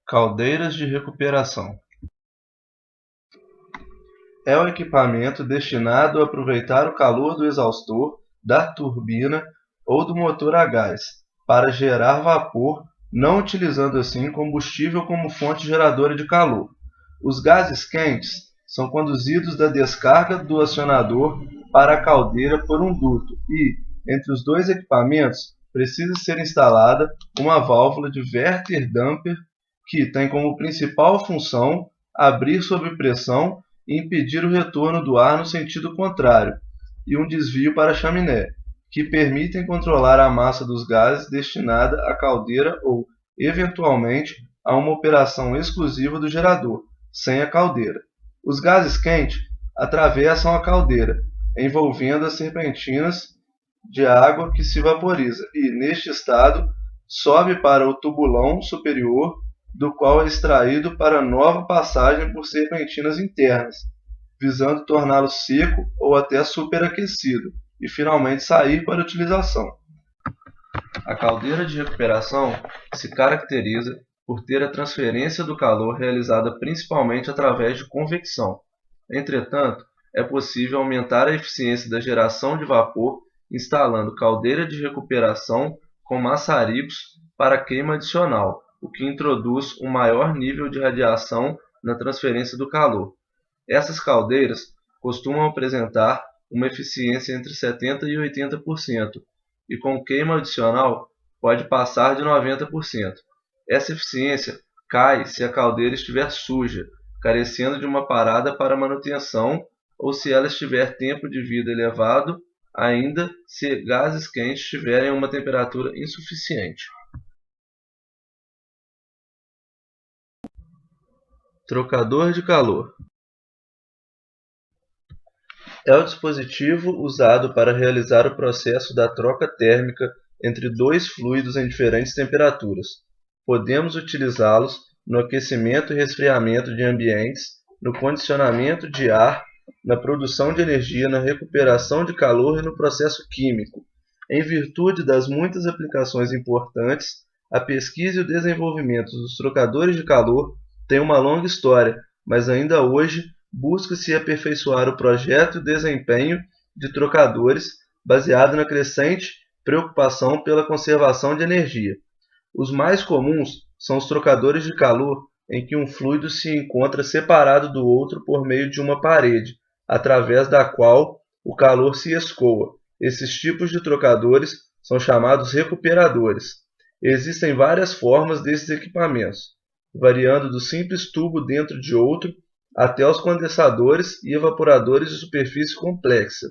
Caldeiras de recuperação. É o equipamento destinado a aproveitar o calor do exaustor, da turbina ou do motor a gás, para gerar vapor, não utilizando assim combustível como fonte geradora de calor. Os gases quentes são conduzidos da descarga do acionador para a caldeira por um duto e, entre os dois equipamentos, precisa ser instalada uma válvula de Vierter-Damper que tem como principal função abrir sob pressão e impedir o retorno do ar no sentido contrário, e um desvio para a chaminé, que permitem controlar a massa dos gases destinada à caldeira ou, eventualmente, a uma operação exclusiva do gerador, sem a caldeira. Os gases quentes atravessam a caldeira, envolvendo as serpentinas de água que se vaporiza e, neste estado, sobe para o tubulão superior, do qual é extraído para nova passagem por serpentinas internas, visando torná-lo seco ou até superaquecido, e finalmente sair para utilização. A caldeira de recuperação se caracteriza por ter a transferência do calor realizada principalmente através de convecção. Entretanto, é possível aumentar a eficiência da geração de vapor instalando caldeira de recuperação com maçaricos para queima adicional, o que introduz um maior nível de radiação na transferência do calor. Essas caldeiras costumam apresentar uma eficiência entre 70% e 80%, e com queima adicional pode passar de 90%. Essa eficiência cai se a caldeira estiver suja, carecendo de uma parada para manutenção, ou se ela tiver tempo de vida elevado, ainda se gases quentes tiverem uma temperatura insuficiente. Trocador de calor. É o dispositivo usado para realizar o processo da troca térmica entre dois fluidos em diferentes temperaturas. Podemos utilizá-los no aquecimento e resfriamento de ambientes, no condicionamento de ar, na produção de energia, na recuperação de calor e no processo químico. Em virtude das muitas aplicações importantes, a pesquisa e o desenvolvimento dos trocadores de calor têm uma longa história, mas ainda hoje busca-se aperfeiçoar o projeto e o desempenho de trocadores baseado na crescente preocupação pela conservação de energia. Os mais comuns são os trocadores de calor em que um fluido se encontra separado do outro por meio de uma parede, através da qual o calor se escoa. Esses tipos de trocadores são chamados recuperadores. Existem várias formas desses equipamentos, variando do simples tubo dentro de outro até os condensadores e evaporadores de superfície complexa.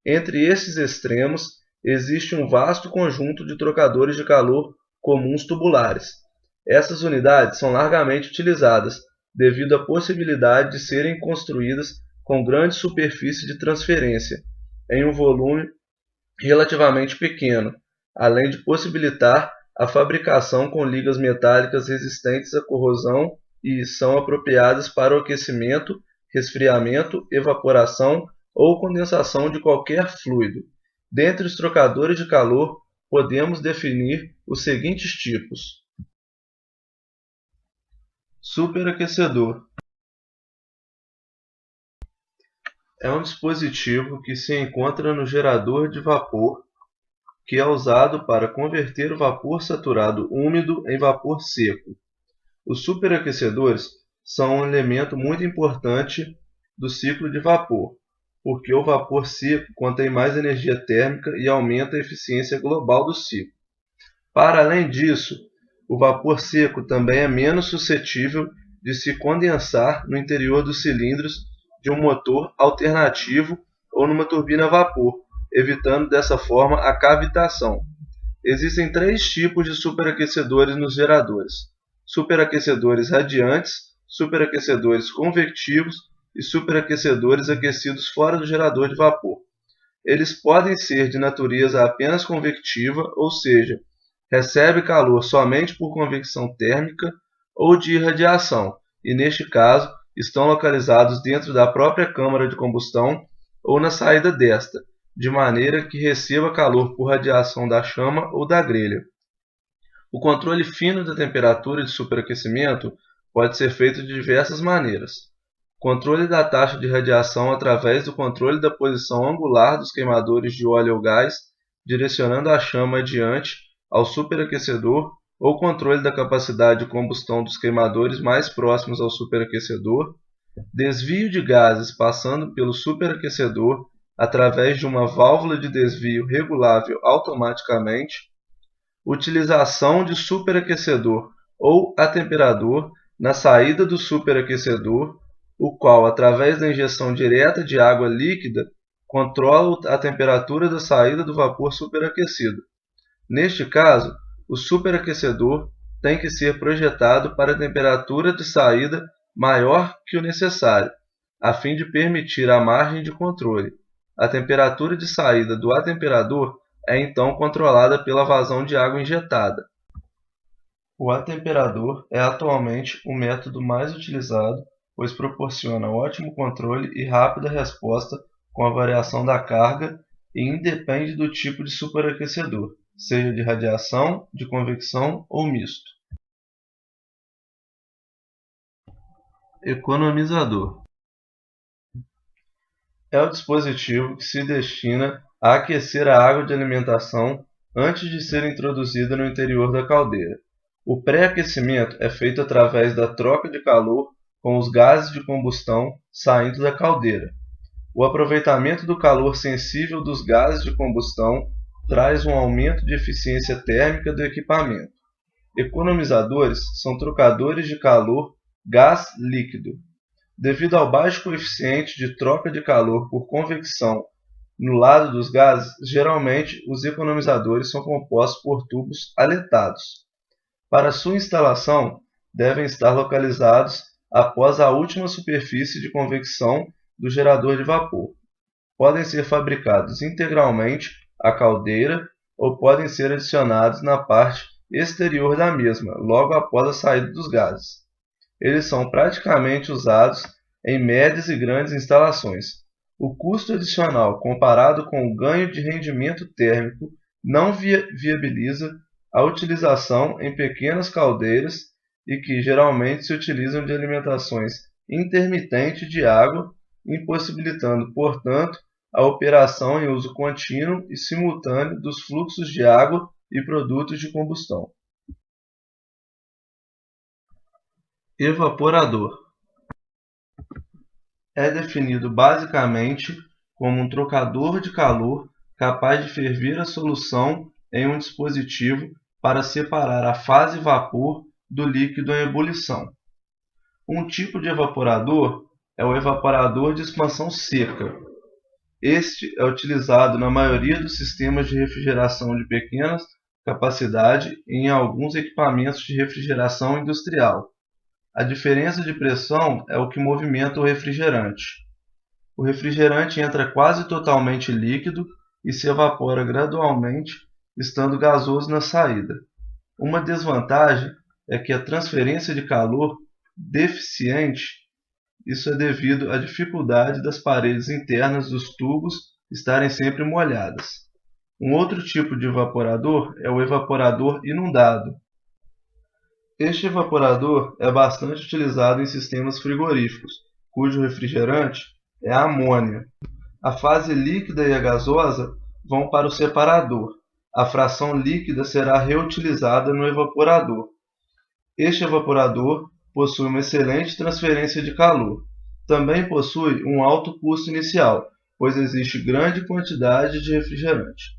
Entre esses extremos, existe um vasto conjunto de trocadores de calor comuns tubulares. Essas unidades são largamente utilizadas, devido à possibilidade de serem construídas com grande superfície de transferência, em um volume relativamente pequeno, além de possibilitar a fabricação com ligas metálicas resistentes à corrosão e são apropriadas para o aquecimento, resfriamento, evaporação ou condensação de qualquer fluido. Dentre os trocadores de calor, podemos definir os seguintes tipos. Superaquecedor. É um dispositivo que se encontra no gerador de vapor, que é usado para converter o vapor saturado úmido em vapor seco. Os superaquecedores são um elemento muito importante do ciclo de vapor, porque o vapor seco contém mais energia térmica e aumenta a eficiência global do ciclo. Para além disso, o vapor seco também é menos suscetível de se condensar no interior dos cilindros de um motor alternativo ou numa turbina a vapor, evitando dessa forma a cavitação. Existem três tipos de superaquecedores nos geradores: superaquecedores radiantes, superaquecedores convectivos e superaquecedores aquecidos fora do gerador de vapor. Eles podem ser de natureza apenas convectiva, ou seja, recebe calor somente por convecção térmica, ou de irradiação, e neste caso estão localizados dentro da própria câmara de combustão ou na saída desta, de maneira que receba calor por radiação da chama ou da grelha. O controle fino da temperatura de superaquecimento pode ser feito de diversas maneiras. Controle da taxa de radiação através do controle da posição angular dos queimadores de óleo ou gás, direcionando a chama adiante ao superaquecedor, ou controle da capacidade de combustão dos queimadores mais próximos ao superaquecedor, desvio de gases passando pelo superaquecedor através de uma válvula de desvio regulável automaticamente, utilização de superaquecedor ou atemperador na saída do superaquecedor, o qual, através da injeção direta de água líquida, controla a temperatura da saída do vapor superaquecido. Neste caso, o superaquecedor tem que ser projetado para a temperatura de saída maior que o necessário, a fim de permitir a margem de controle. A temperatura de saída do atemperador é então controlada pela vazão de água injetada. O atemperador é atualmente o método mais utilizado, pois proporciona ótimo controle e rápida resposta com a variação da carga e independe do tipo de superaquecedor, seja de radiação, de convecção ou misto. Economizador é o dispositivo que se destina a aquecer a água de alimentação antes de ser introduzida no interior da caldeira. O pré-aquecimento é feito através da troca de calor com os gases de combustão saindo da caldeira. O aproveitamento do calor sensível dos gases de combustão traz um aumento de eficiência térmica do equipamento. Economizadores são trocadores de calor gás líquido. Devido ao baixo coeficiente de troca de calor por convecção no lado dos gases, geralmente os economizadores são compostos por tubos aletados. Para sua instalação, devem estar localizados após a última superfície de convecção do gerador de vapor. Podem ser fabricados integralmente à caldeira ou podem ser adicionados na parte exterior da mesma, logo após a saída dos gases. Eles são praticamente usados em médias e grandes instalações. O custo adicional comparado com o ganho de rendimento térmico não viabiliza a utilização em pequenas caldeiras e que geralmente se utilizam de alimentações intermitente de água, impossibilitando, portanto, a operação em uso contínuo e simultâneo dos fluxos de água e produtos de combustão. Evaporador é definido basicamente como um trocador de calor capaz de ferver a solução em um dispositivo para separar a fase vapor do líquido em ebulição. Um tipo de evaporador é o evaporador de expansão seca. Este é utilizado na maioria dos sistemas de refrigeração de pequena capacidade e em alguns equipamentos de refrigeração industrial. A diferença de pressão é o que movimenta o refrigerante. O refrigerante entra quase totalmente líquido e se evapora gradualmente, estando gasoso na saída. Uma desvantagem é que a transferência de calor deficiente. Isso é devido à dificuldade das paredes internas dos tubos estarem sempre molhadas. Um outro tipo de evaporador é o evaporador inundado. Este evaporador é bastante utilizado em sistemas frigoríficos, cujo refrigerante é a amônia. A fase líquida e a gasosa vão para o separador. A fração líquida será reutilizada no evaporador. Este evaporador possui uma excelente transferência de calor. Também possui um alto custo inicial, pois existe grande quantidade de refrigerante.